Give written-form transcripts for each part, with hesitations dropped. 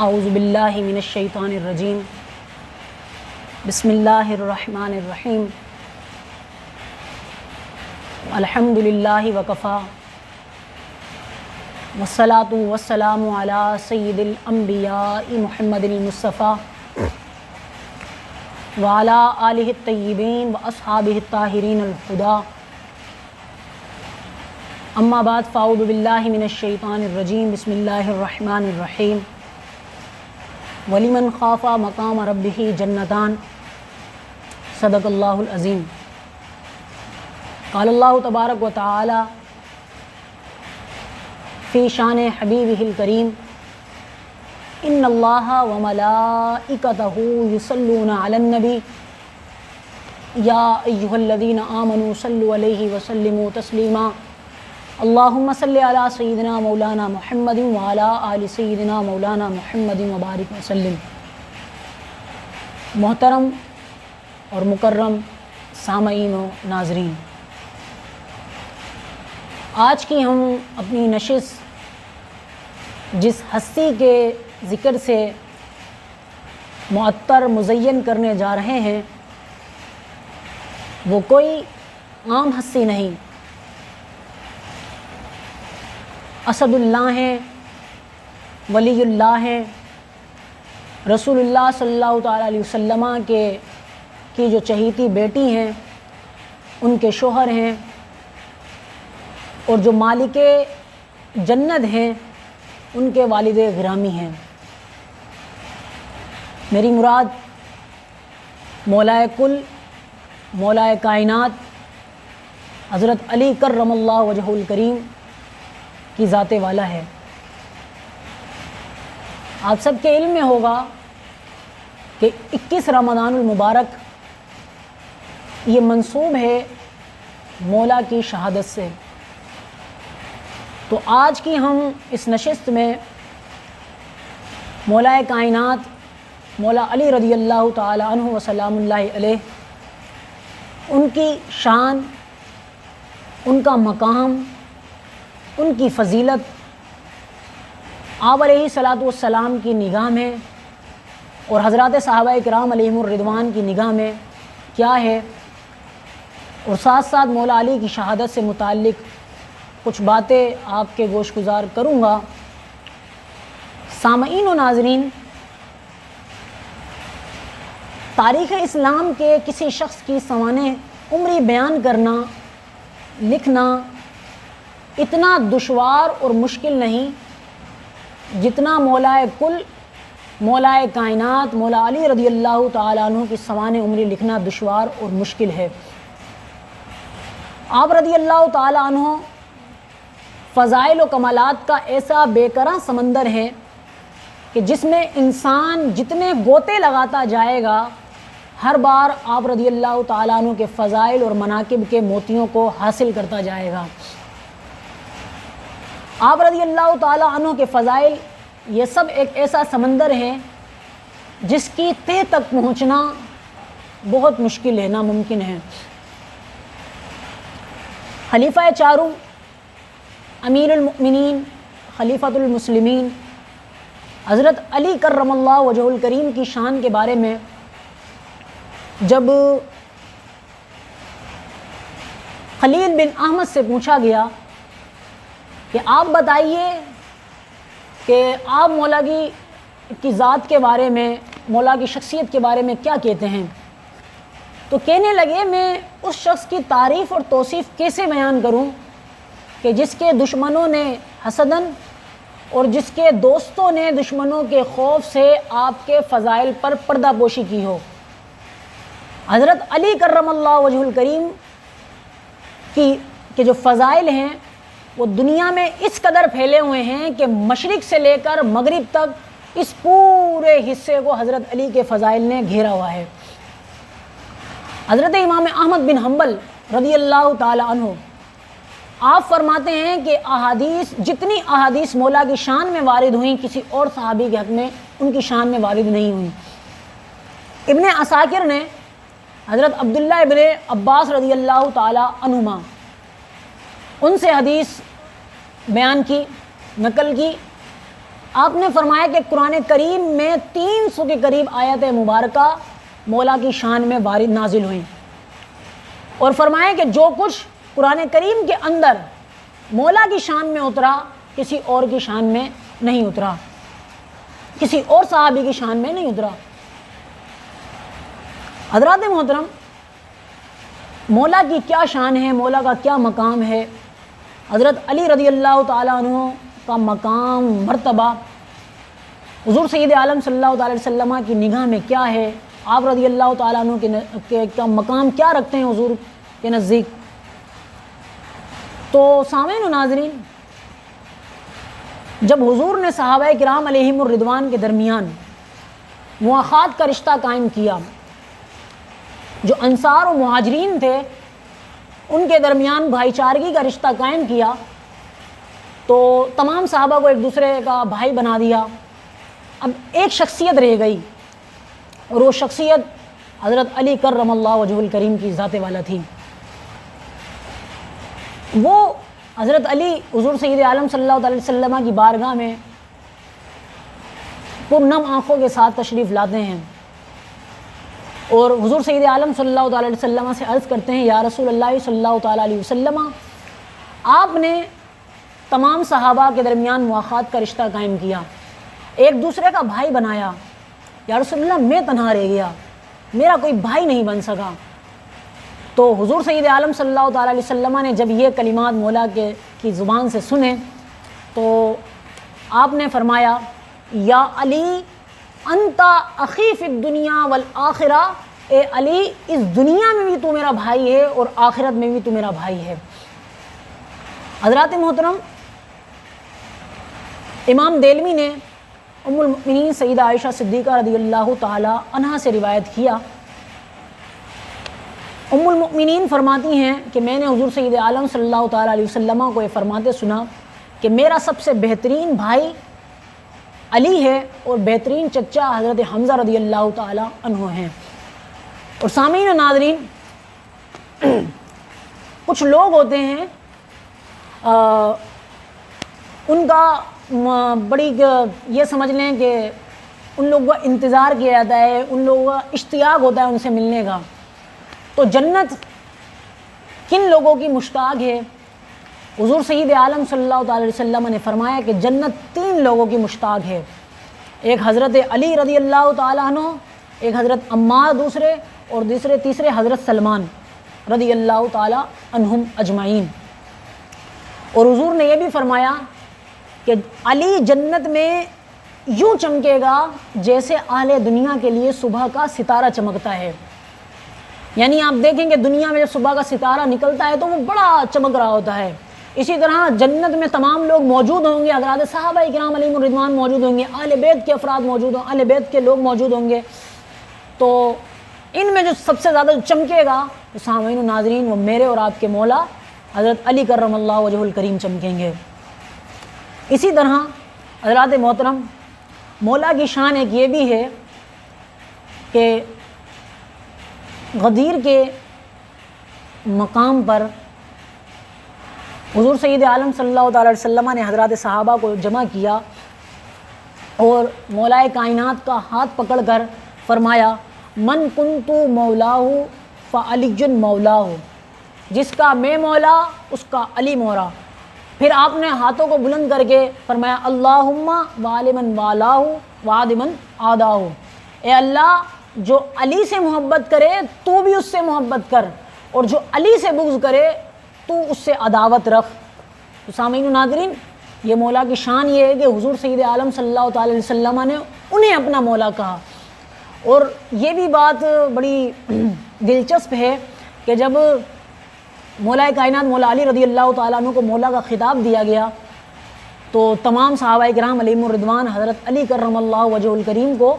اعوذ باللہ من الشیطان الرجیم بسم اللہ الرحمن الرحیم الحمد للہ وکفا والصلاة والسلام علی سید الانبیاء محمد المصطفیٰ وعلی آلہ الطیبین واصحابہ الطاہرین الہدیٰ اما بعد فاعوذ باللہ من الشیطان الرجیم بسم اللہ الرحمن الرحیم وَلِمَنْ خَافَ مَقَامَ رَبِّهِ جَنَّتَانِ صدق اللہ العظیم۔ قال اللہ تبارک و تعالی فی شان حبیبہ الکریم ان اللہ وملائکتہ یصلون علی النبی یا ایہا الذین آمنوا صلوا علیہ وسلموا تسلیما اللہم صلی علی سیدنا مولانا محمد وعلی آل سیدنا مولانا محمد وبارک وسلم۔ محترم اور مکرم سامعین و ناظرین، آج کی ہم اپنی نشست جس ہستی کے ذکر سے معطر مزین کرنے جا رہے ہیں وہ کوئی عام ہستی نہیں، اسد اللہ ہیں، ولی اللہ ہیں، رسول اللہ صلی اللہ تعالیٰ علیہ وسلم کی جو چہیتی بیٹی ہیں ان کے شوہر ہیں، اور جو مالک جنت ہیں ان کے والد گرامی ہیں۔ میری مراد مولائے کل مولائے کائنات حضرت علی کرم اللہ وجہہ الکریم کی ذات والا ہے۔ آپ سب کے علم میں ہوگا کہ 21 رمضان المبارک یہ منسوب ہے مولا کی شہادت سے، تو آج کی ہم اس نشست میں مولا کائنات مولا علی رضی اللہ تعالی عنہ وسلام اللہ علیہ، ان کی شان، ان کا مقام، ان کی فضیلت آپ علیہ الصلاۃ والسلام کی نگاہ میں اور حضرات صحابہ کرام علیہم الرضوان کی نگاہ میں کیا ہے، اور ساتھ ساتھ مولا علی کی شہادت سے متعلق کچھ باتیں آپ کے گوش گزار کروں گا۔ سامعین و ناظرین، تاریخ اسلام کے کسی شخص کی سوانح عمری بیان کرنا، لکھنا اتنا دشوار اور مشکل نہیں جتنا مولائے کل مولائے کائنات مولا علی رضی اللہ تعالیٰ عنہ کی سوانح عمری لکھنا دشوار اور مشکل ہے۔ آپ رضی اللہ تعالیٰ عنہ فضائل و کمالات کا ایسا بے کراں سمندر ہے کہ جس میں انسان جتنے گوتے لگاتا جائے گا ہر بار آپ رضی اللہ تعالیٰ عنہ کے فضائل اور مناقب کے موتیوں کو حاصل کرتا جائے گا۔ آپ رضی اللہ تعالیٰ عنہ کے فضائل یہ سب ایک ایسا سمندر ہے جس کی تہ تک پہنچنا بہت مشکل ہے، ناممکن ہے۔ خلیفہ چاروں، امیر المؤمنین، خلیفۃ المسلمین حضرت علی کرم اللہ وجہ الکریم کی شان کے بارے میں جب خلیل بن احمد سے پوچھا گیا کہ آپ بتائیے کہ آپ مولا کی ذات کے بارے میں، مولا کی شخصیت کے بارے میں کیا کہتے ہیں، تو کہنے لگے میں اس شخص کی تعریف اور توصیف کیسے بیان کروں کہ جس کے دشمنوں نے حسدن اور جس کے دوستوں نے دشمنوں کے خوف سے آپ کے فضائل پر پردہ پوشی کی ہو۔ حضرت علی کرم اللہ وجہ الکریم کے جو فضائل ہیں وہ دنیا میں اس قدر پھیلے ہوئے ہیں کہ مشرق سے لے کر مغرب تک اس پورے حصے کو حضرت علی کے فضائل نے گھیرا ہوا ہے۔ حضرت امام احمد بن حنبل رضی اللہ تعالی عنہ آپ فرماتے ہیں کہ جتنی احادیث مولا کی شان میں وارد ہوئیں کسی اور صحابی کے حق میں ان کی شان میں وارد نہیں ہوئیں۔ ابن عساکر نے حضرت عبداللہ ابن عباس رضی اللہ تعالی عنہما ان سے حدیث بیان کی، نقل کی آپ نے فرمایا کہ قرآن کریم میں 300 کے قریب آیت مبارکہ مولا کی شان میں وارد نازل ہوئیں، اور فرمایا کہ جو کچھ قرآن کریم کے اندر مولا کی شان میں اترا کسی اور کی شان میں نہیں اترا، کسی اور صحابی کی شان میں نہیں اترا۔ حضرات محترم، مولا کی کیا شان ہے، مولا کا کیا مقام ہے، حضرت علی رضی اللہ تعالیٰ عنہ کا مقام مرتبہ حضور سید عالم صلی اللہ علیہ وسلم کی نگاہ میں کیا ہے، آپ رضی اللہ تعالیٰ عنہ کا مقام کیا رکھتے ہیں حضور کے نزدیک۔ تو سامعین و ناظرین، جب حضور نے صحابہ کرام علیہم الرضوان کے درمیان مواخات کا رشتہ قائم کیا، جو انصار و مہاجرین تھے ان کے درمیان بھائی چارگی کا رشتہ قائم کیا، تو تمام صحابہ کو ایک دوسرے کا بھائی بنا دیا۔ اب ایک شخصیت رہ گئی، اور وہ شخصیت حضرت علی کرم اللہ وجہ الکریم کی ذات والا تھی۔ وہ حضرت علی حضور سید عالم صلی اللہ علیہ وسلم کی بارگاہ میں پرنم آنکھوں کے ساتھ تشریف لاتے ہیں، اور حضور سید عالم صلی اللہ علیہ وسلم سے عرض کرتے ہیں، یا رسول اللہ صلی اللہ تعالیٰ علیہ وسلم، آپ نے تمام صحابہ کے درمیان مواخات کا رشتہ قائم کیا، ایک دوسرے کا بھائی بنایا، یا رسول اللہ میں تنہا رہ گیا، میرا کوئی بھائی نہیں بن سکا۔ تو حضور سید عالم صلی اللہ تعالیٰ علیہ وسلم نے جب یہ کلمات مولا کی زبان سے سنے تو آپ نے فرمایا، یا علی انت اخی فی الدنیا والآخرہ، اے علی اس دنیا میں بھی تو میرا بھائی ہے اور آخرت میں بھی تو میرا بھائی ہے۔ حضرات محترم، امام دہلوی نے ام المؤمنین سیدہ عائشہ صدیقہ رضی اللہ تعالی عنہا سے روایت کیا، ام المؤمنین فرماتی ہیں کہ میں نے حضور سید عالم صلی اللہ تعالیٰ علیہ وسلم کو یہ فرماتے سنا کہ میرا سب سے بہترین بھائی علی ہے اور بہترین چچا حضرت حمزہ رضی اللہ تعالیٰ عنہ ہیں۔ اور سامعین و ناظرین، کچھ لوگ ہوتے ہیں ان کا بڑی یہ سمجھ لیں کہ ان لوگوں کا انتظار کیا جاتا ہے، ان لوگوں کا اشتیاق ہوتا ہے ان سے ملنے کا۔ تو جنت کن لوگوں کی مشتاق ہے؟ حضور سید عالم صلی اللہ تعالی وسلم نے فرمایا کہ جنت 3 لوگوں کی مشتاق ہے، ایک حضرت علی رضی اللہ تعالیٰ عنہ، ایک حضرت عمار دوسرے، اور تیسرے حضرت سلمان رضی اللہ تعالیٰ عنہم اجمعین۔ اور حضور نے یہ بھی فرمایا کہ علی جنت میں یوں چمکے گا جیسے اہل دنیا کے لیے صبح کا ستارہ چمکتا ہے۔ یعنی آپ دیکھیں کہ دنیا میں جب صبح کا ستارہ نکلتا ہے تو وہ بڑا چمک رہا ہوتا ہے، اسی طرح جنت میں تمام لوگ موجود ہوں گے، حضرات صحابہ کرام علیہم الرضوان موجود ہوں گے، اہل بیت کے افراد موجود ہوں، اہل بیت کے لوگ موجود ہوں گے۔ تو ان میں جو سب سے زیادہ چمکے گا تو سامعین و ناظرین وہ میرے اور آپ کے مولا حضرت علی کرم اللہ وجہ الکریم چمکیں گے۔ اسی طرح حضرات محترم، مولا کی شان ایک یہ بھی ہے کہ غدیر کے مقام پر حضور سید عالم صلی اللہ تعالی وسلم نے حضرات صحابہ کو جمع کیا اور مولائے کائنات کا ہاتھ پکڑ کر فرمایا، من کنت مولاہ فعلی مولاہ، جس کا میں مولا اس کا علی مولا۔ پھر آپ نے ہاتھوں کو بلند کر کے فرمایا، اللہم والمن والاہ وعادمن عاداہ، اے اللہ جو علی سے محبت کرے تو بھی اس سے محبت کر، اور جو علی سے بغض کرے تو اس سے عداوت رکھ۔ تو سامعین و ناظرین، یہ مولا کی شان یہ ہے کہ حضور سید عالم صلی اللہ تعالی علیہ وسلم نے انہیں اپنا مولا کہا۔ اور یہ بھی بات بڑی دلچسپ ہے کہ جب مولا کائنات مولا علی رضی اللہ تعالیٰ عنہ کو مولا کا خطاب دیا گیا تو تمام صحابہ کرام علیہم الرضوان حضرت علی کرم اللہ وجہ الکریم کو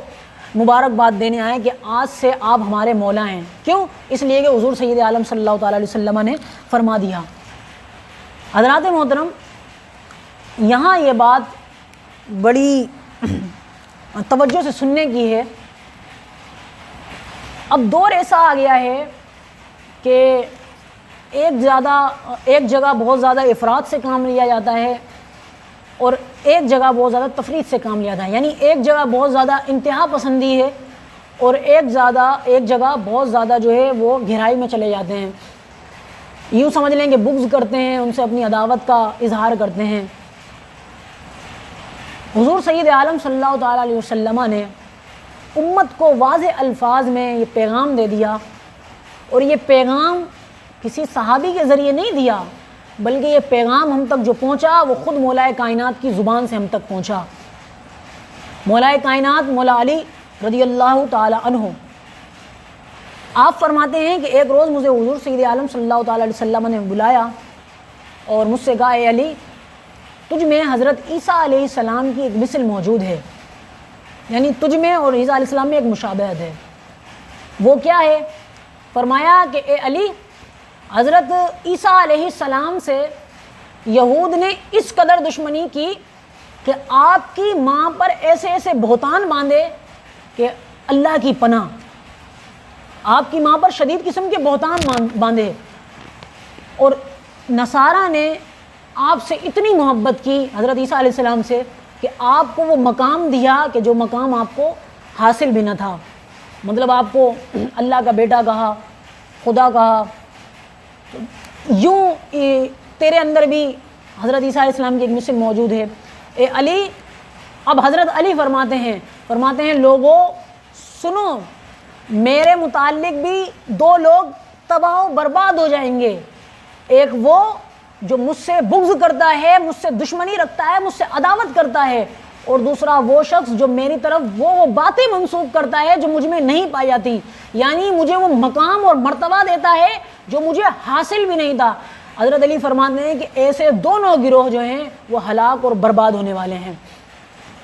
مبارکباد دینے آئے کہ آج سے آپ ہمارے مولا ہیں۔ کیوں؟ اس لیے کہ حضور سید عالم صلی اللہ تعالیٰ علیہ وسلم نے فرما دیا۔ حضرات محترم، یہاں یہ بات بڑی توجہ سے سننے کی ہے۔ اب دور ایسا آ گیا ہے کہ ایک جگہ بہت زیادہ افراد سے کام لیا جاتا ہے، اور ایک جگہ بہت زیادہ تفریط سے کام لیا تھا، یعنی ایک جگہ بہت زیادہ انتہا پسندی ہے اور ایک جگہ بہت زیادہ جو ہے وہ گہرائی میں چلے جاتے ہیں، یوں سمجھ لیں کہ بغض کرتے ہیں، ان سے اپنی عداوت کا اظہار کرتے ہیں۔ حضور سید عالم صلی اللہ تعالیٰ علیہ وسلم نے امت کو واضح الفاظ میں یہ پیغام دے دیا، اور یہ پیغام کسی صحابی کے ذریعے نہیں دیا، بلکہ یہ پیغام ہم تک جو پہنچا وہ خود مولا کائنات کی زبان سے ہم تک پہنچا۔ مولا کائنات مولا علی رضی اللہ تعالی عنہ آپ فرماتے ہیں کہ ایک روز مجھے حضور سید عالم صلی اللہ تعالیٰ علیہ وسلم نے بلایا اور مجھ سے کہا، اے علی، تجھ میں حضرت عیسیٰ علیہ السلام کی ایک مثل موجود ہے، یعنی تجھ میں اور عیسیٰ علیہ السلام میں ایک مشابہت ہے۔ وہ کیا ہے؟ فرمایا کہ اے علی، حضرت عیسیٰ علیہ السلام سے یہود نے اس قدر دشمنی کی کہ آپ کی ماں پر ایسے ایسے بہتان باندھے کہ اللہ کی پناہ، آپ کی ماں پر شدید قسم کے بہتان باندھے، اور نصارہ نے آپ سے اتنی محبت کی حضرت عیسیٰ علیہ السلام سے کہ آپ کو وہ مقام دیا کہ جو مقام آپ کو حاصل بھی نہ تھا، مطلب آپ کو اللہ کا بیٹا کہا، خدا کہا۔ یوں تیرے اندر بھی حضرت عیسیٰ علیہ السلام کی ایک مثل موجود ہے اے علی۔ اب حضرت علی فرماتے ہیں لوگوں سنو، میرے متعلق بھی دو لوگ تباہ و برباد ہو جائیں گے، ایک وہ جو مجھ سے بغض کرتا ہے، مجھ سے دشمنی رکھتا ہے، مجھ سے عداوت کرتا ہے، اور دوسرا وہ شخص جو میری طرف وہ باتیں منسوب کرتا ہے جو مجھ میں نہیں پائی جاتی، یعنی مجھے وہ مقام اور مرتبہ دیتا ہے جو مجھے حاصل بھی نہیں تھا۔ حضرت علی فرماتے ہیں کہ ایسے دونوں گروہ جو ہیں وہ ہلاک اور برباد ہونے والے ہیں۔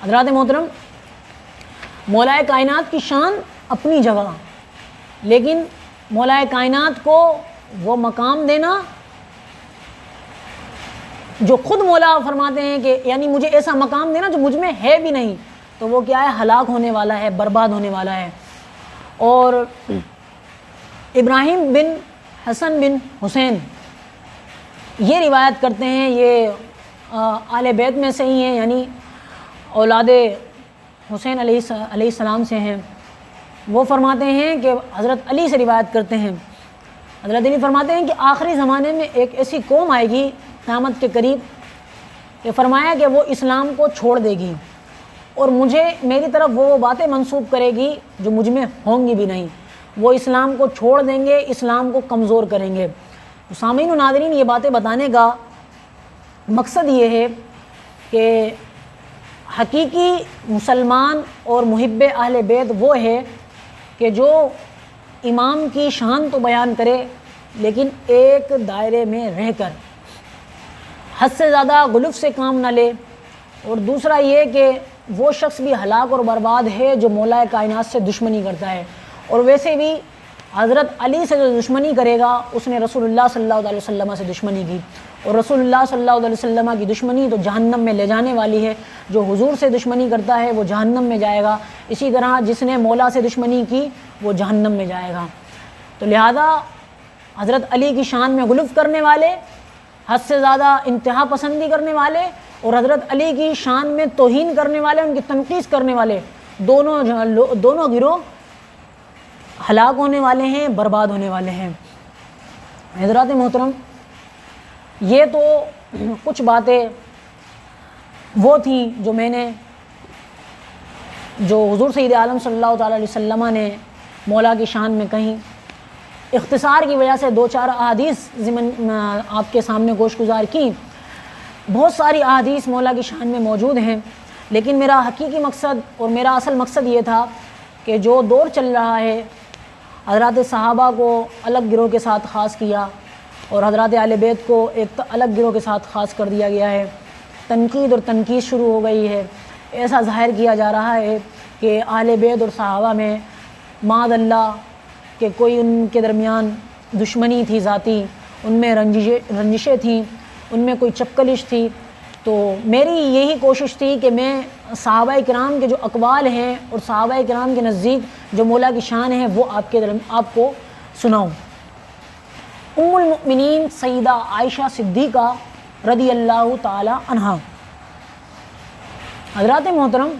حضرات محترم، مولا کائنات کی شان اپنی جگہ، لیکن مولا کائنات کو وہ مقام دینا جو خود مولا فرماتے ہیں کہ یعنی مجھے ایسا مقام دینا جو مجھ میں ہے بھی نہیں، تو وہ کیا ہے؟ ہلاک ہونے والا ہے، برباد ہونے والا ہے۔ اور ابراہیم بن حسن بن حسین یہ روایت کرتے ہیں، یہ آل بیت میں سے ہی ہیں، یعنی اولاد حسین علیہ السلام سے ہیں۔ وہ فرماتے ہیں کہ حضرت علی سے روایت کرتے ہیں، حضرت علی فرماتے ہیں کہ آخری زمانے میں ایک ایسی قوم آئے گی قیامت کے قریب کہ فرمایا کہ وہ اسلام کو چھوڑ دے گی اور مجھے میری طرف وہ باتیں منسوب کرے گی جو مجھ میں ہوں گی بھی نہیں، وہ اسلام کو چھوڑ دیں گے، اسلام کو کمزور کریں گے۔ سامعین و ناظرین، یہ باتیں بتانے کا مقصد یہ ہے کہ حقیقی مسلمان اور محب اہل بیت وہ ہے کہ جو امام کی شان تو بیان کرے لیکن ایک دائرے میں رہ کر حد سے زیادہ غلو سے کام نہ لے، اور دوسرا یہ کہ وہ شخص بھی ہلاک اور برباد ہے جو مولا کائنات سے دشمنی کرتا ہے، اور ویسے بھی حضرت علی سے جو دشمنی کرے گا اس نے رسول اللہ صلی اللہ علیہ وسلم سے دشمنی کی، اور رسول اللہ صلی اللہ علیہ وسلم کی دشمنی تو جہنم میں لے جانے والی ہے۔ جو حضور سے دشمنی کرتا ہے وہ جہنم میں جائے گا، اسی طرح جس نے مولا سے دشمنی کی وہ جہنم میں جائے گا۔ تو لہذا حضرت علی کی شان میں غلو کرنے والے، حد سے زیادہ انتہا پسندی کرنے والے، اور حضرت علی کی شان میں توہین کرنے والے، ان کی تنقیص کرنے والے، دونوں گروہ ہلاک ہونے والے ہیں، برباد ہونے والے ہیں۔ حضرات محترم، یہ تو کچھ باتیں وہ تھیں جو میں نے جو حضور سید عالم صلی اللہ تعالیٰ علیہ وسلم نے مولا کی شان میں کہیں۔ اختصار کی وجہ سے دو چار احادیث ضمن آپ کے سامنے گوش گزار کی۔ بہت ساری احادیث مولا کی شان میں موجود ہیں، لیکن میرا حقیقی مقصد اور میرا اصل مقصد یہ تھا کہ جو دور چل رہا ہے، حضرات صحابہ کو الگ گروہ کے ساتھ خاص کیا اور حضرات اہل بیت کو ایک الگ گروہ کے ساتھ خاص کر دیا گیا ہے، تنقید اور تنقید شروع ہو گئی ہے۔ ایسا ظاہر کیا جا رہا ہے کہ اہل بیت اور صحابہ میں معاذ اللہ کہ کوئی ان کے درمیان دشمنی تھی ذاتی، ان میں رنجشیں تھیں، ان میں کوئی چپکلش تھی۔ تو میری یہی کوشش تھی کہ میں صحابہ کرام کے جو اقوال ہیں اور صحابہ کرام کے نزدیک جو مولا کی شان ہے وہ آپ کو سناؤں۔ ام المؤمنین سیدہ عائشہ صدیقہ رضی اللہ تعالی عنہا حضرات محترم،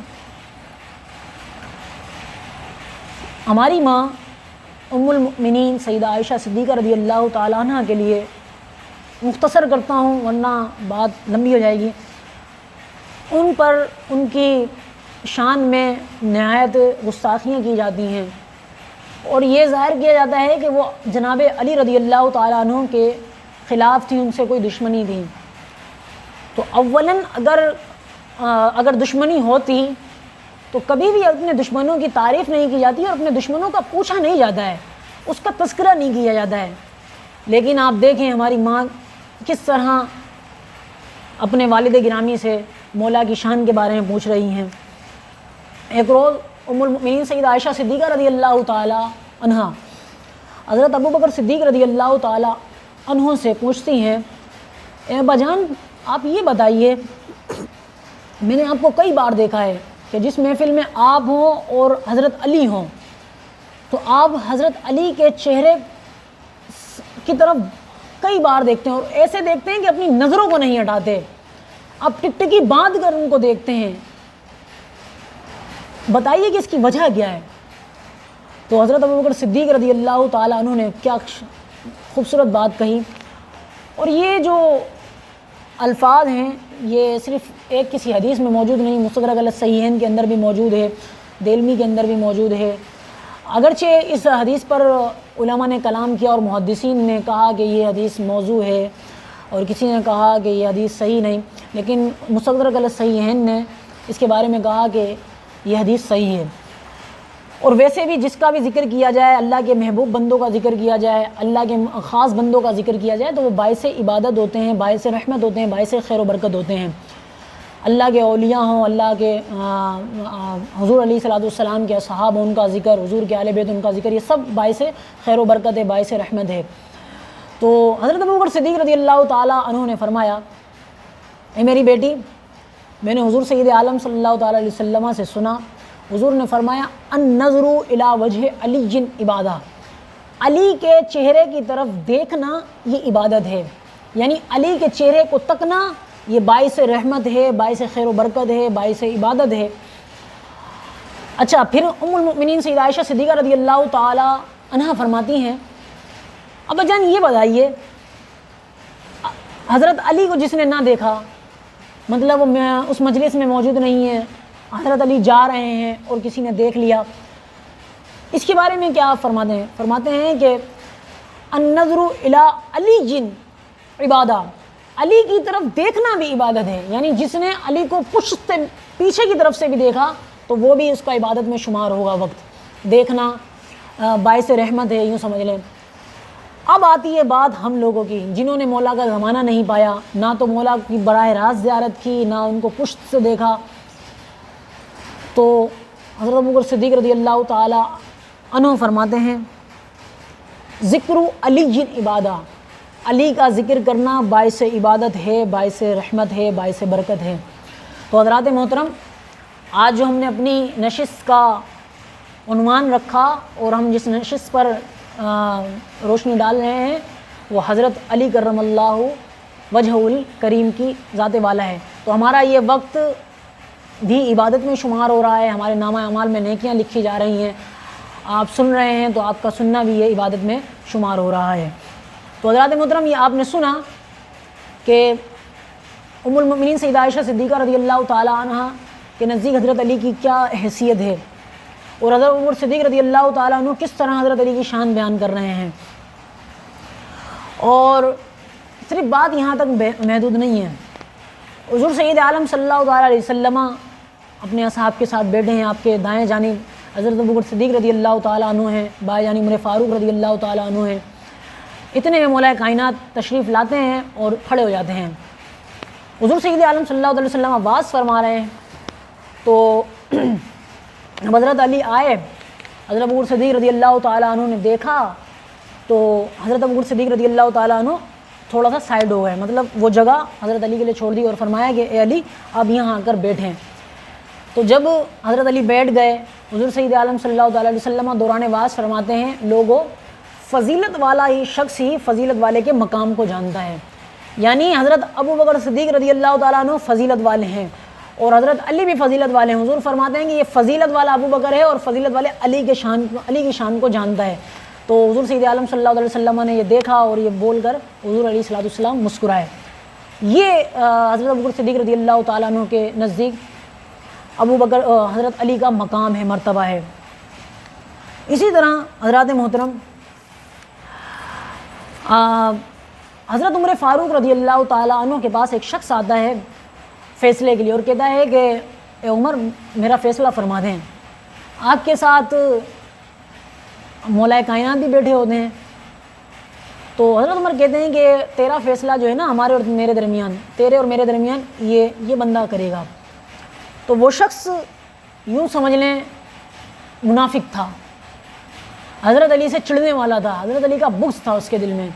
ہماری ماں ام المؤمنین سیدہ عائشہ صدیقہ رضی اللہ تعالیٰ عنہ کے لیے مختصر کرتا ہوں ورنہ بات لمبی ہو جائے گی، ان پر ان کی شان میں نہایت گستاخیاں کی جاتی ہیں اور یہ ظاہر کیا جاتا ہے کہ وہ جناب علی رضی اللہ تعالیٰ عنہ کے خلاف تھی، ان سے کوئی دشمنی تھی۔ تو اولاً اگر دشمنی ہوتی تو کبھی بھی اپنے دشمنوں کی تعریف نہیں کی جاتی اور اپنے دشمنوں کا پوچھا نہیں جاتا ہے، اس کا تذکرہ نہیں کیا جاتا ہے۔ لیکن آپ دیکھیں ہماری ماں کس طرح اپنے والد گرامی سے مولا کی شان کے بارے میں پوچھ رہی ہیں۔ ایک روز ام المؤمنین سیدہ عائشہ صدیقہ رضی اللہ تعالی عنہ حضرت ابو بکر صدیق رضی اللہ تعالی عنہ سے پوچھتی ہیں، اے ابا جان آپ یہ بتائیے، میں نے آپ کو کئی بار دیکھا ہے کہ جس محفل میں آپ ہوں اور حضرت علی ہوں تو آپ حضرت علی کے چہرے کی طرف کئی بار دیکھتے ہیں اور ایسے دیکھتے ہیں کہ اپنی نظروں کو نہیں ہٹاتے، آپ ٹکٹکی باندھ کر ان کو دیکھتے ہیں، بتائیے کہ اس کی وجہ کیا ہے؟ تو حضرت ابوبکر صدیق رضی اللہ تعالیٰ عنہ نے کیا خوبصورت بات کہی، اور یہ جو الفاظ ہیں یہ صرف ایک کسی حدیث میں موجود نہیں، مستدرک علی الصحیحین کے اندر بھی موجود ہے، دیلمی کے اندر بھی موجود ہے۔ اگرچہ اس حدیث پر علماء نے کلام کیا اور محدثین نے کہا کہ یہ حدیث موضوع ہے اور کسی نے کہا کہ یہ حدیث صحیح نہیں، لیکن مستدرک علی الصحیحین نے اس کے بارے میں کہا کہ یہ حدیث صحیح ہے۔ اور ویسے بھی جس کا بھی ذکر کیا جائے، اللہ کے محبوب بندوں کا ذکر کیا جائے، اللہ کے خاص بندوں کا ذکر کیا جائے تو وہ باعث عبادت ہوتے ہیں، باعث رحمت ہوتے ہیں، باعث خیر و برکت ہوتے ہیں۔ اللہ کے اولیاء ہوں، اللہ کے حضور علیہ الصلوۃ والسلام کے اصحاب ان کا ذکر، حضور کے اہل بیت ان کا ذکر، یہ سب باعث خیر و برکت ہے، باعث رحمت ہے۔ تو حضرت ابوبکر صدیق رضی اللہ تعالیٰ عنہ نے فرمایا، اے میری بیٹی، میں نے حضور سید عالم صلی اللہ تعالیٰ علیہ وسلم سے سنا، حضور نے فرمایا النظر الی وجہ علی عبادہ، علی کے چہرے کی طرف دیکھنا یہ عبادت ہے، یعنی علی کے چہرے کو تکنا یہ باعث رحمت ہے، باعث خیر و برکت ہے، باعث عبادت ہے۔ اچھا، پھر ام المؤمنین سیدہ عائشہ صدیقہ رضی اللہ تعالی عنہ فرماتی ہیں، ابا جان یہ بتائیے، حضرت علی کو جس نے نہ دیکھا، مطلب وہ اس مجلس میں موجود نہیں ہے، حضرت علی جا رہے ہیں اور کسی نے دیکھ لیا، اس کے بارے میں کیا آپ فرماتے ہیں؟ فرماتے ہیں کہ النظر الی علی عبادہ، علی کی طرف دیکھنا بھی عبادت ہے، یعنی جس نے علی کو پشت سے پیچھے کی طرف سے بھی دیکھا تو وہ بھی اس کا عبادت میں شمار ہوگا۔ وقت دیکھنا باعث رحمت ہے، یوں سمجھ لیں۔ اب آتی ہے بات ہم لوگوں کی، جنہوں نے مولا کا زمانہ نہیں پایا، نہ تو مولا کی براہ راست زیارت کی، نہ ان کو پشت سے دیکھا، تو حضرت ابوبکر صدیق رضی اللہ تعالی عنہ فرماتے ہیں ذکر علی عبادہ، علی کا ذکر کرنا باعث عبادت ہے، باعث رحمت ہے، باعث برکت ہے۔ تو حضرات محترم، آج جو ہم نے اپنی نشست کا عنوان رکھا اور ہم جس نشست پر روشنی ڈال رہے ہیں وہ حضرت علی کرم اللہ وجہ الکریم کی ذات والا ہے، تو ہمارا یہ وقت بھی عبادت میں شمار ہو رہا ہے، ہمارے نامہ اعمال میں نیکیاں لکھی جا رہی ہیں، آپ سن رہے ہیں تو آپ کا سننا بھی یہ عبادت میں شمار ہو رہا ہے۔ تو حضرات محترم، یہ آپ نے سنا کہ ام المؤمنین سیدہ عائشہ صدیقہ رضی اللہ تعالیٰ عنہ کے نزدیک حضرت علی کی کیا حیثیت ہے، اور حضرت عمر صدیق رضی اللہ تعالیٰ عنہ کس طرح حضرت علی کی شان بیان کر رہے ہیں۔ اور صرف بات یہاں تک محدود نہیں ہے، حضور سید عالم صلی اللہ تعالیٰ علیہ وسلم اپنے اصحاب کے ساتھ بیٹھے ہیں، آپ کے دائیں جانب حضرت ابوبکر صدیق رضی اللہ تعالیٰ عنہ ہیں، بائیں جانب عمر فاروق رضی اللہ تعالیٰ عنہ ہیں، اتنے میں مولا کائنات تشریف لاتے ہیں اور کھڑے ہو جاتے ہیں۔ حضور سید عالم صلی اللہ علیہ وسلم آواز فرما رہے ہیں، تو جب حضرت علی آئے، حضرت ابوبکر صدیق رضی اللہ تعالیٰ عنہ نے دیکھا تو حضرت ابوبکر صدیق رضی اللہ تعالیٰ عنہ تھوڑا سا سائڈ ہو گئے، مطلب وہ جگہ حضرت علی کے لیے چھوڑ دی اور فرمایا کہ اے علی آپ یہاں آ کر بیٹھیں۔ تو جب حضرت علی بیٹھ گئے، حضور سید عالم صلی اللہ تعالیٰ علیہ وسلم دوران واعظ فرماتے ہیں، لوگوں فضیلت والا ہی شخص ہی فضیلت والے کے مقام کو جانتا ہے، یعنی حضرت ابوبکر صدیق رضی اللہ تعالیٰ عنہ فضیلت والے ہیں، اور حضرت علی بھی فضیلت والے ہیں. حضور فرماتے ہیں کہ یہ فضیلت والا ابو بکر ہے اور فضیلت والے علی کی شان کو جانتا ہے. تو حضور سید عالم صلی اللہ علیہ وسلم نے یہ دیکھا اور یہ بول کر حضور علیہ الصلوۃ والسلام مسکرائے. یہ حضرت ابو بکر صدیق رضی اللہ تعالیٰ عنہ کے نزدیک ابو بکر حضرت علی کا مقام ہے، مرتبہ ہے. اسی طرح حضرات محترم حضرت عمر فاروق رضی اللہ تعالیٰ عنہ کے پاس ایک شخص آتا ہے فیصلے کے لیے اور کہتا ہے کہ اے عمر میرا فیصلہ فرما دیں. آپ کے ساتھ مولا کائنات بھی بیٹھے ہوتے ہیں. تو حضرت عمر کہتے ہیں کہ تیرا فیصلہ جو ہے نا ہمارے اور میرے درمیان، تیرے اور میرے درمیان یہ بندہ کرے گا. تو وہ شخص یوں سمجھ لیں منافق تھا، حضرت علی سے چڑھنے والا تھا، حضرت علی کا بغض تھا اس کے دل میں.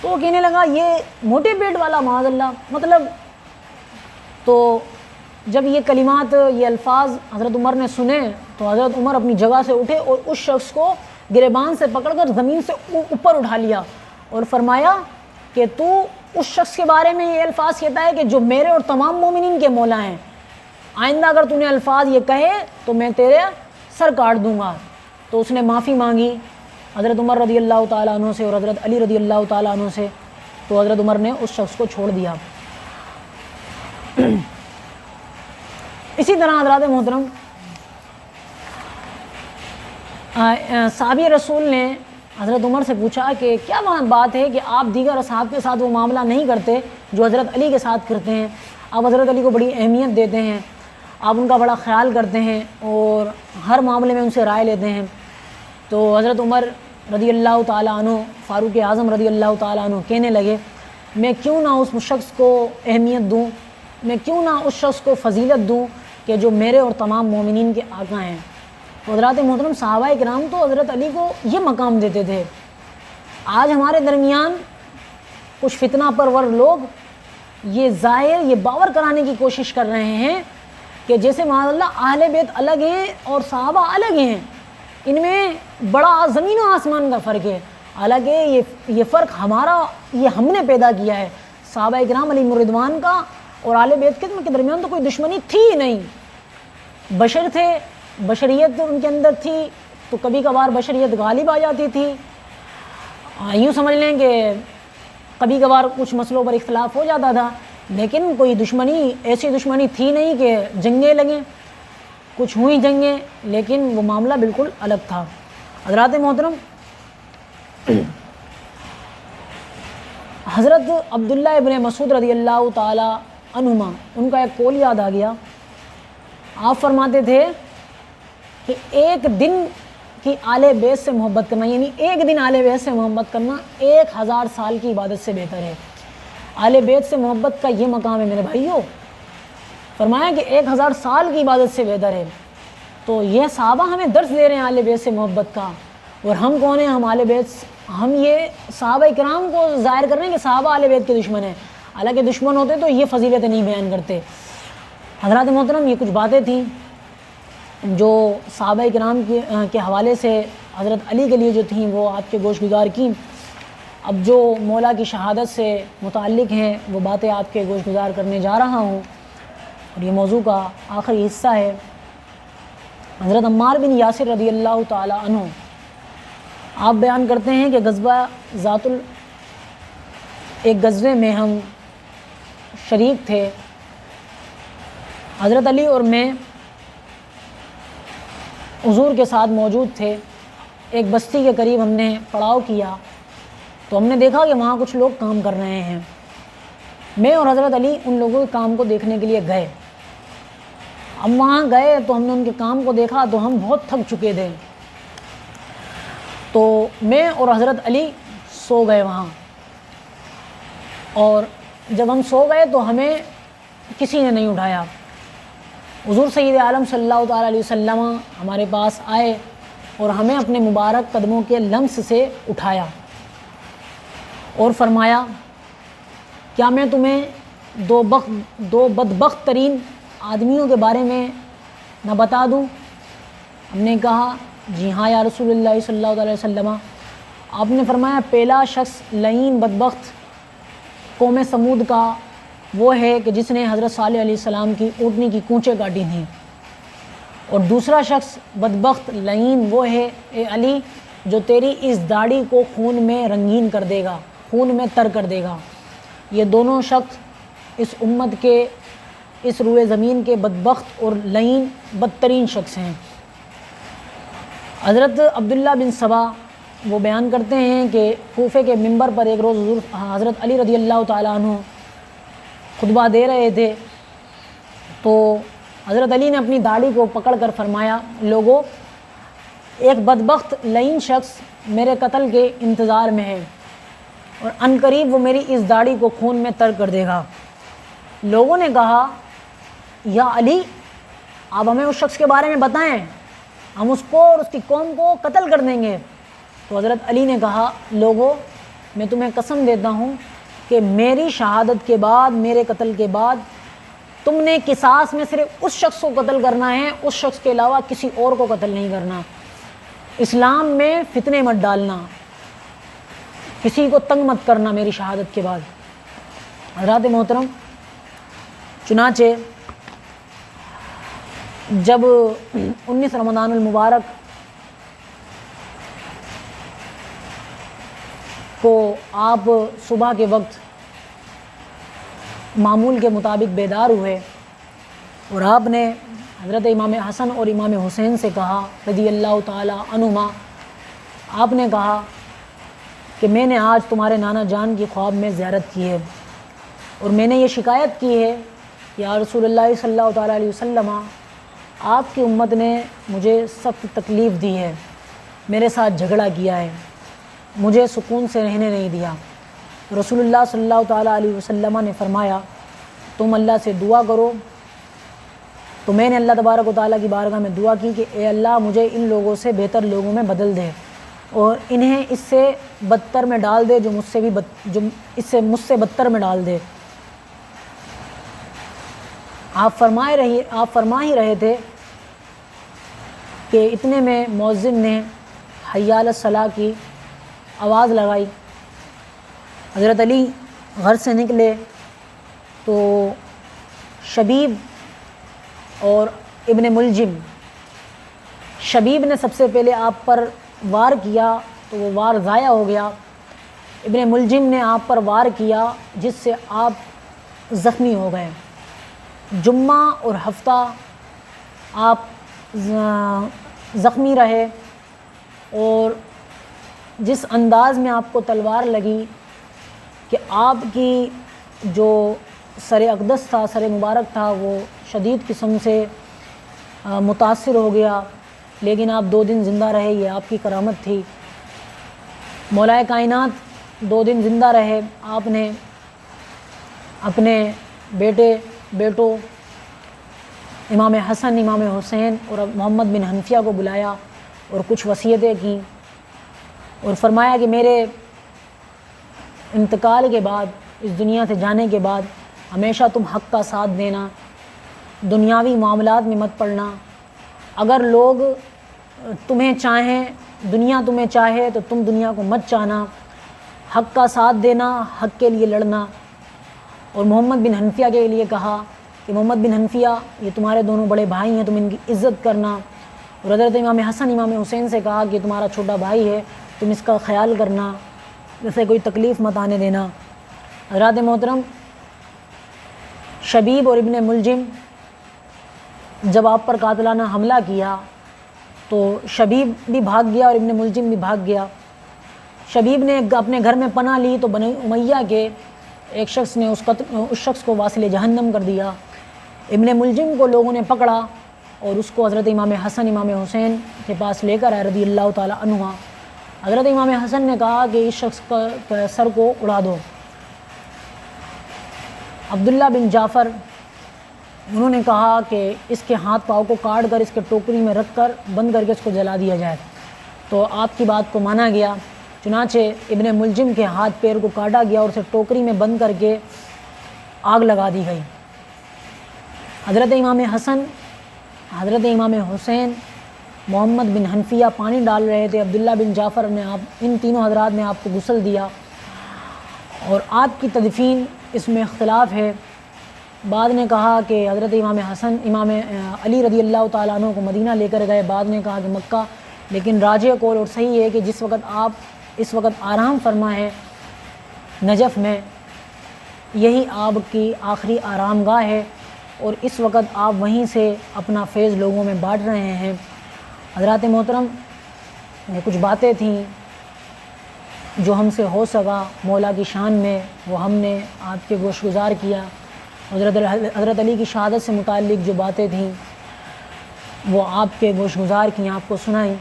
تو وہ کہنے لگا یہ موٹے پیٹ والا معاذ اللہ، مطلب. تو جب یہ کلمات، یہ الفاظ حضرت عمر نے سنے تو حضرت عمر اپنی جگہ سے اٹھے اور اس شخص کو گریبان سے پکڑ کر زمین سے اوپر اٹھا لیا اور فرمایا کہ تو اس شخص کے بارے میں یہ الفاظ کہتا ہے کہ جو میرے اور تمام مومنین کے مولا ہیں، آئندہ اگر تو نے الفاظ یہ کہے تو میں تیرے سر کاٹ دوں گا. تو اس نے معافی مانگی حضرت عمر رضی اللہ تعالیٰ عنہ سے اور حضرت علی رضی اللہ تعالیٰ عنہ سے. تو حضرت عمر نے اس شخص کو چھوڑ دیا. اسی طرح حضرات محترم صحابی رسول نے حضرت عمر سے پوچھا کہ کیا بات ہے کہ آپ دیگر اصحاب کے ساتھ وہ معاملہ نہیں کرتے جو حضرت علی کے ساتھ کرتے ہیں. آپ حضرت علی کو بڑی اہمیت دیتے ہیں، آپ ان کا بڑا خیال کرتے ہیں اور ہر معاملے میں ان سے رائے لیتے ہیں. تو حضرت عمر رضی اللہ تعالیٰ عنہ، فاروق اعظم رضی اللہ تعالیٰ عنہ کہنے لگے میں کیوں نہ اس شخص کو اہمیت دوں، میں کیوں نہ اس شخص کو فضیلت دوں کہ جو میرے اور تمام مومنین کے آقا ہیں. تو حضرات محترم صحابہ کرام تو حضرت علی کو یہ مقام دیتے تھے. آج ہمارے درمیان کچھ فتنہ پرور لوگ یہ ظاہر، یہ باور کرانے کی کوشش کر رہے ہیں کہ جیسے معاذ اللہ اہل بیت الگ ہیں اور صحابہ الگ ہیں، ان میں بڑا زمین و آسمان کا فرق ہے. حالانکہ یہ فرق ہمارا، یہ ہم نے پیدا کیا ہے. صحابہ کرام علیہم الرضوان کا اور اہل بیت کے درمیان تو کوئی دشمنی تھی ہی نہیں. بشر تھے، بشریت ان کے اندر تھی، تو کبھی کبھار بشریت غالب آ جاتی تھی. یوں سمجھ لیں کہ کبھی کبھار کچھ مسئلوں پر اختلاف ہو جاتا تھا، لیکن کوئی دشمنی، ایسی دشمنی تھی نہیں کہ جنگیں لگیں. کچھ ہوئی جنگیں لیکن وہ معاملہ بالکل الگ تھا. حضرات محترم حضرت عبداللہ ابن مسعود رضی اللہ تعالی عنہما، ان کا ایک قول یاد آ گیا. آپ فرماتے تھے کہ ایک دن کی آل بیت سے محبت کرنا، یعنی ایک دن آل بیت سے محبت کرنا 1000 سال کی عبادت سے بہتر ہے. آل بیت سے محبت کا یہ مقام ہے میرے بھائیوں. فرمایا کہ 1000 سال کی عبادت سے بہتر ہے. تو یہ صحابہ ہمیں درس دے رہے ہیں آل بیت سے محبت کا. اور ہم کون ہیں؟ ہم آل بیت، ہم یہ صحابہ کرام کو ظاہر کر رہے ہیں کہ صحابہ آل بیت کے دشمن ہیں. حالانکہ دشمن ہوتے تو یہ فضیلتیں نہیں بیان کرتے. حضرات محترم یہ کچھ باتیں تھیں جو صحابہ کرام کے حوالے سے حضرت علی کے لیے جو تھیں وہ آپ کے گوش گزار کی. اب جو مولا کی شہادت سے متعلق ہیں وہ باتیں آپ کے گوش گزار کرنے جا رہا ہوں، اور یہ موضوع کا آخری حصہ ہے. حضرت عمار بن یاسر رضی اللہ تعالی عنہ آپ بیان کرتے ہیں کہ غزوہ ایک غزوے میں ہم شریک تھے، حضرت علی اور میں حضور کے ساتھ موجود تھے. ایک بستی کے قریب ہم نے پڑاؤ کیا تو ہم نے دیکھا کہ وہاں کچھ لوگ کام کر رہے ہیں. میں اور حضرت علی ان لوگوں کے کام کو دیکھنے کے لیے گئے. اب وہاں گئے تو ہم نے ان کے کام کو دیکھا تو ہم بہت تھک چکے تھے. تو میں اور حضرت علی سو گئے وہاں. اور جب ہم سو گئے تو ہمیں کسی نے نہیں اٹھایا. حضور سید عالم صلی اللہ تعالیٰ علیہ وسلم ہمارے پاس آئے اور ہمیں اپنے مبارک قدموں کے لمس سے اٹھایا اور فرمایا کیا میں تمہیں دو بدبخت ترین آدمیوں کے بارے میں نہ بتا دوں؟ ہم نے کہا جی ہاں یا رسول اللہ صلی اللہ علیہ وسلم. آپ نے فرمایا پہلا شخص لعین بدبخت قوم سمود کا وہ ہے کہ جس نے حضرت صالح علیہ السلام کی اونٹنی کی کونچیں کاٹی تھیں، اور دوسرا شخص بدبخت لعین وہ ہے اے علی جو تیری اس داڑھی کو خون میں رنگین کر دے گا، خون میں تر کر دے گا۔ یہ دونوں شخص اس امت کے، اس روئے زمین کے بدبخت اور لعین بدترین شخص ہیں۔ حضرت عبداللہ بن سبا وہ بیان کرتے ہیں کہ کوفے کے منبر پر ایک روز حضرت علی رضی اللہ تعالیٰ عنہ خطبہ دے رہے تھے، تو حضرت علی نے اپنی داڑھی کو پکڑ کر فرمایا، لوگوں، ایک بدبخت لعین شخص میرے قتل کے انتظار میں ہے اور عنقریب وہ میری اس داڑھی کو خون میں تر کر دے گا۔ لوگوں نے کہا، یا علی، آپ ہمیں اس شخص کے بارے میں بتائیں، ہم اس کو اور اس کی قوم کو قتل کر دیں گے۔ تو حضرت علی نے کہا، لوگوں، میں تمہیں قسم دیتا ہوں کہ میری شہادت کے بعد، میرے قتل کے بعد تم نے قصاص میں صرف اس شخص کو قتل کرنا ہے، اس شخص کے علاوہ کسی اور کو قتل نہیں کرنا۔ اسلام میں فتنے مت ڈالنا، کسی کو تنگ مت کرنا میری شہادت کے بعد۔ حضرات محترم، چنانچہ جب 19 رمضان المبارک کو آپ صبح کے وقت معمول کے مطابق بیدار ہوئے اور آپ نے حضرت امام حسن اور امام حسین سے کہا رضی اللہ تعالیٰ عنہما، آپ نے کہا کہ میں نے آج تمہارے نانا جان کی خواب میں زیارت کی ہے اور میں نے یہ شکایت کی ہے، یا رسول اللہ صلی اللہ تعالیٰ علیہ وسلم، آپ کی امت نے مجھے سخت تکلیف دی ہے، میرے ساتھ جھگڑا کیا ہے، مجھے سکون سے رہنے نہیں دیا۔ رسول اللہ صلی اللہ تعالیٰ علیہ وسلم نے فرمایا، تم اللہ سے دعا کرو۔ تو میں نے اللہ تبارک و تعالیٰ کی بارگاہ میں دعا کی کہ اے اللہ، مجھے ان لوگوں سے بہتر لوگوں میں بدل دے اور انہیں اس سے بدتر میں ڈال دے جو مجھ سے بدتر میں ڈال دے۔ آپ فرما ہی رہے تھے کہ اتنے میں مؤذن نے حی علی الصلاۃ کی آواز لگائی۔ حضرت علی گھر سے نکلے تو شبیب اور ابن ملجم، شبیب نے سب سے پہلے آپ پر وار کیا تو وہ وار ضائع ہو گیا، ابن ملجم نے آپ پر وار کیا جس سے آپ زخمی ہو گئے۔ جمعہ اور ہفتہ آپ زخمی رہے اور جس انداز میں آپ کو تلوار لگی کہ آپ کی جو سر اقدس تھا، سر مبارک تھا، وہ شدید قسم سے متاثر ہو گیا، لیکن آپ 2 دن زندہ رہے، یہ آپ کی کرامت تھی۔ مولا کائنات 2 دن زندہ رہے، آپ نے اپنے بیٹوں امام حسن، امام حسین اور محمد بن حنفیہ کو بلایا اور کچھ وصیتیں کیں اور فرمایا کہ میرے انتقال کے بعد، اس دنیا سے جانے کے بعد ہمیشہ تم حق کا ساتھ دینا، دنیاوی معاملات میں مت پڑنا۔ اگر لوگ تمہیں چاہیں، دنیا تمہیں چاہے تو تم دنیا کو مت چاہنا، حق کا ساتھ دینا، حق کے لیے لڑنا۔ اور محمد بن حنفیہ کے لیے کہا کہ محمد بن حنفیہ، یہ تمہارے دونوں بڑے بھائی ہیں، تم ان کی عزت کرنا۔ اور حضرت امام حسن، امام حسین سے کہا کہ تمہارا چھوٹا بھائی ہے، تم اس کا خیال کرنا، اسے کوئی تکلیف مت آنے دینا۔ حضرات محترم، شبیب اور ابن ملجم جب آپ پر قاتلانہ حملہ کیا تو شبیب بھی بھاگ گیا اور ابن ملجم بھی بھاگ گیا۔ شبیب نے اپنے گھر میں پناہ لی تو بنی امیہ کے ایک شخص نے اس شخص کو واصل جہنم کر دیا۔ ابن ملجم کو لوگوں نے پکڑا اور اس کو حضرت امام حسن، امام حسین کے پاس لے کر آئے رضی اللہ تعالیٰ عنہ۔ حضرت امام حسن نے کہا کہ اس شخص کا سر کو اڑا دو۔ عبداللہ بن جعفر انہوں نے کہا کہ اس کے ہاتھ پاؤں کو کاٹ کر اس کے ٹوکری میں رکھ کر بند کر کے اس کو جلا دیا جائے، تو آپ کی بات کو مانا گیا۔ چنانچہ ابن ملجم کے ہاتھ پیر کو کاٹا گیا اور اسے ٹوکری میں بند کر کے آگ لگا دی گئی۔ حضرت امام حسن، حضرت امام حسین، محمد بن حنفیہ پانی ڈال رہے تھے، عبداللہ بن جعفر نے ان تینوں حضرات نے آپ کو غسل دیا اور آپ کی تدفین، اس میں اختلاف ہے بعد نے کہا کہ حضرت امام علی رضی اللہ تعالیٰ عنہ کو مدینہ لے کر گئے، بعد نے کہا کہ مکہ، لیکن راجح قول اور صحیح ہے کہ جس وقت آپ اس وقت آرام فرما ہے نجف میں، یہی آپ کی آخری آرام گاہ ہے، اور اس وقت آپ وہیں سے اپنا فیض لوگوں میں بانٹ رہے ہیں۔ حضرات محترم، یہ کچھ باتیں تھیں جو ہم سے ہو سکا مولا کی شان میں، وہ ہم نے آپ کے گوش گزار کیا۔ حضرت علی کی شہادت سے متعلق جو باتیں تھیں وہ آپ کے گوش گزار کی، آپ کو سنائیں۔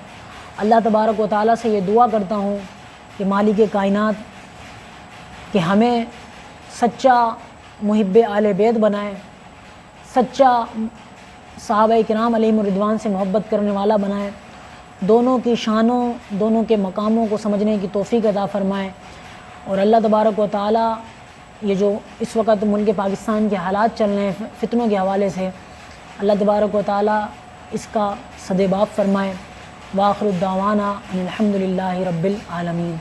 اللہ تبارک و تعالیٰ سے یہ دعا کرتا ہوں کہ مالک کائنات کہ ہمیں سچا محب آل بیت بنائے، سچا صحابہ کرام علیہم الرضوان سے محبت کرنے والا بنائے، دونوں کی شانوں، دونوں کے مقاموں کو سمجھنے کی توفیق عطا فرمائے، اور اللہ تبارک و تعالیٰ یہ جو اس وقت ملک پاکستان کے حالات چل رہے ہیں فتنوں کے حوالے سے، اللہ تبارک و تعالیٰ اس کا سدباب فرمائے۔ وآخر الدعوانا ان الحمد للہ رب العالمین۔